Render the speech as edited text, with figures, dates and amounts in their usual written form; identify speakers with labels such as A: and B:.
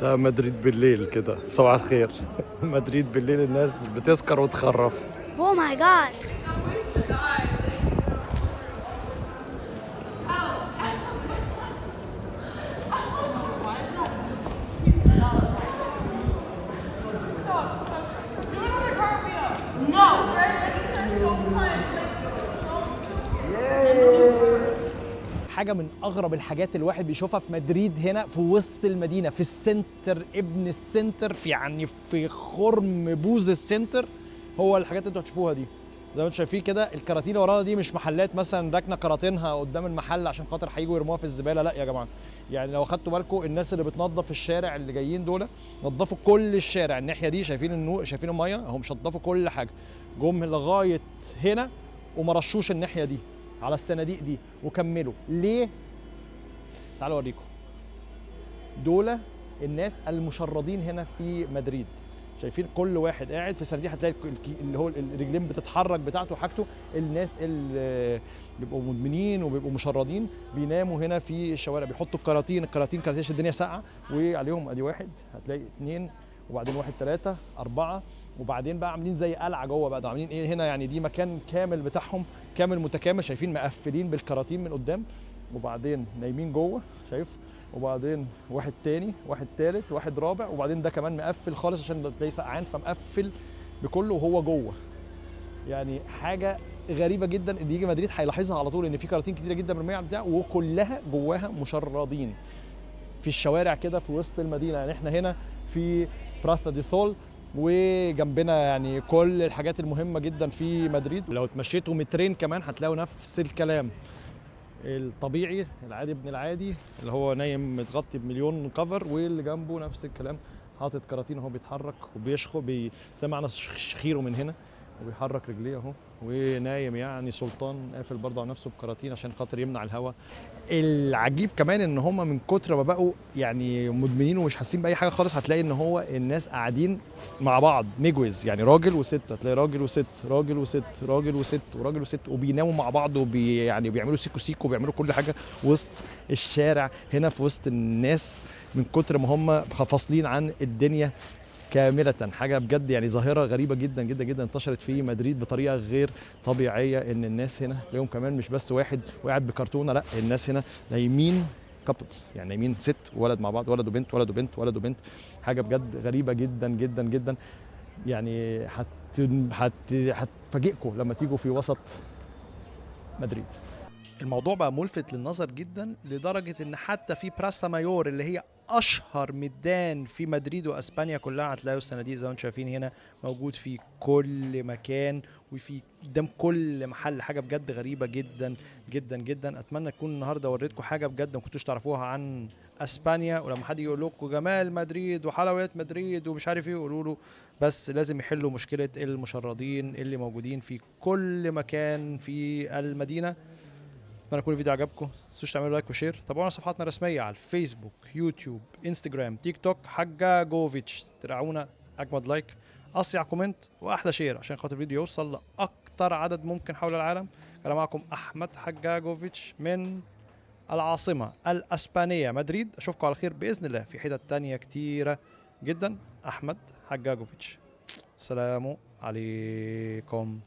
A: ده مدريد بالليل كده، صباح الخير. مدريد بالليل الناس بتسكر وتخرف.
B: Oh my god.
C: حاجة من أغرب الحاجات اللي الواحد بيشوفها في مدريد هنا في وسط المدينة، في السنتر، ابن السنتر، في يعني في خرم بوز السنتر. هو الحاجات اللي انتوا هتشوفوها دي زي ما انتوا شايفين كده. الكراتين اللي ورانا دي مش محلات مثلا راكنه كراتينها قدام المحل عشان خاطر هيجوا يرموها في الزبالة، لا يا جماعة. يعني لو اخدتوا بالكم الناس اللي بتنظف الشارع اللي جايين دول نظفوا كل الشارع الناحية دي. شايفين النور، شايفين المية اهو، مش نظفوا كل حاجة، جم لغاية هنا وما رشوش الناحية دي على الصناديق دي وكملوا. ليه؟ تعالوا اوريكم. دول الناس المشردين هنا في مدريد. شايفين كل واحد قاعد في صناديق، هتلاقي اللي هو الرجلين بتتحرك بتاعته وحاجته. الناس اللي بيبقوا مدمنين وبيبقوا مشردين بيناموا هنا في الشوارع، بيحطوا الكراتين عشان الدنيا ساقعه، وعليهم ادي واحد، هتلاقي اثنين، وبعدين واحد، ثلاثه، اربعه، وبعدين بقى عاملين زي قلعه جوه بقى. عاملين ايه هنا يعني؟ دي مكان كامل بتاعهم، كامل متكامل. شايفين مقفلين بالكراتين من قدام، وبعدين نايمين جوه، شايف؟ وبعدين واحد تاني، واحد تالت، واحد رابع، وبعدين ده كمان مقفل خالص عشان تلاقيه سقعان فمقفل بكله وهو جوه. يعني حاجه غريبه جدا. اللي يجي مدريد هيلاحظها على طول ان في كراتين كتيره جدا مرميه على البتاع، وكلها جواها مشردين في الشوارع كده في وسط المدينه. يعني احنا هنا في براثا دي ثول، وجنبنا يعني كل الحاجات المهمه جدا في مدريد. لو اتمشيتوا مترين كمان هتلاقوا نفس الكلام. الطبيعي العادي ابن العادي اللي هو نايم متغطي بمليون كفر، واللي جنبه نفس الكلام حاطط كراتين اهو، بيتحرك وبيشخو، سمعنا شخيره من هنا وبيحرك رجليه اهو، ونايم يعني سلطان، قافل برضه على نفسه بكراتين عشان خاطر يمنع الهواء. العجيب كمان ان هم من كتر ما بقوا يعني مدمنين ومش حاسين باي حاجه خالص، هتلاقي ان هو الناس قاعدين مع بعض ميجويز، يعني راجل وست، هتلاقي راجل وست، راجل وست، راجل وست، وراجل وست، وبيناموا مع بعض يعني بيعملوا سيكو سيكو، وبيعملوا كل حاجه وسط الشارع هنا في وسط الناس، من كتر ما هم فاصلين عن الدنيا كاملة. حاجة بجد يعني ظاهرة غريبة جدا جدا جدا انتشرت في مدريد بطريقة غير طبيعية. ان الناس هنا تلاقيهم كمان مش بس واحد وقاعد بكرتونة، لا، الناس هنا نايمين كابلز، يعني نايمين ست وولد مع بعض، ولد وبنت، ولد وبنت، ولد وبنت. حاجة بجد غريبة جدا جدا جدا. يعني هتفاجئكم لما تيجوا في وسط مدريد. الموضوع بقى ملفت للنظر جدا لدرجة ان حتى في براسا مايور اللي هي اشهر ميدان في مدريد واسبانيا كلها، هتلاقوا الصناديق زي ما انتم شايفين هنا موجود في كل مكان وفي قدام كل محل. حاجة بجد غريبة جدا جدا جدا. اتمنى اكون النهارده وريتكم حاجة بجد ما كنتوش تعرفوها عن اسبانيا. ولما حد يقول لكم جمال مدريد وحلويات مدريد ومش عارف ايه، قولوا له بس لازم يحلوا مشكلة المشردين اللي موجودين في كل مكان في المدينة. اتمنى يكون الفيديو عجبكم، متنسوش تعملوا لايك وشير. تابعونا صفحاتنا الرسميه على الفيسبوك، يوتيوب، انستجرام، تيك توك، حجاجوفيتش. تدعونا اجمد لايك، اصيع كومنت، واحلى شير عشان خاطر الفيديو يوصل لاكتر عدد ممكن حول العالم. كان معكم احمد حجاجوفيتش من العاصمه الاسبانيه مدريد. اشوفكم على خير باذن الله في حتت تانية كتيره جدا. احمد حجاجوفيتش، السلام عليكم.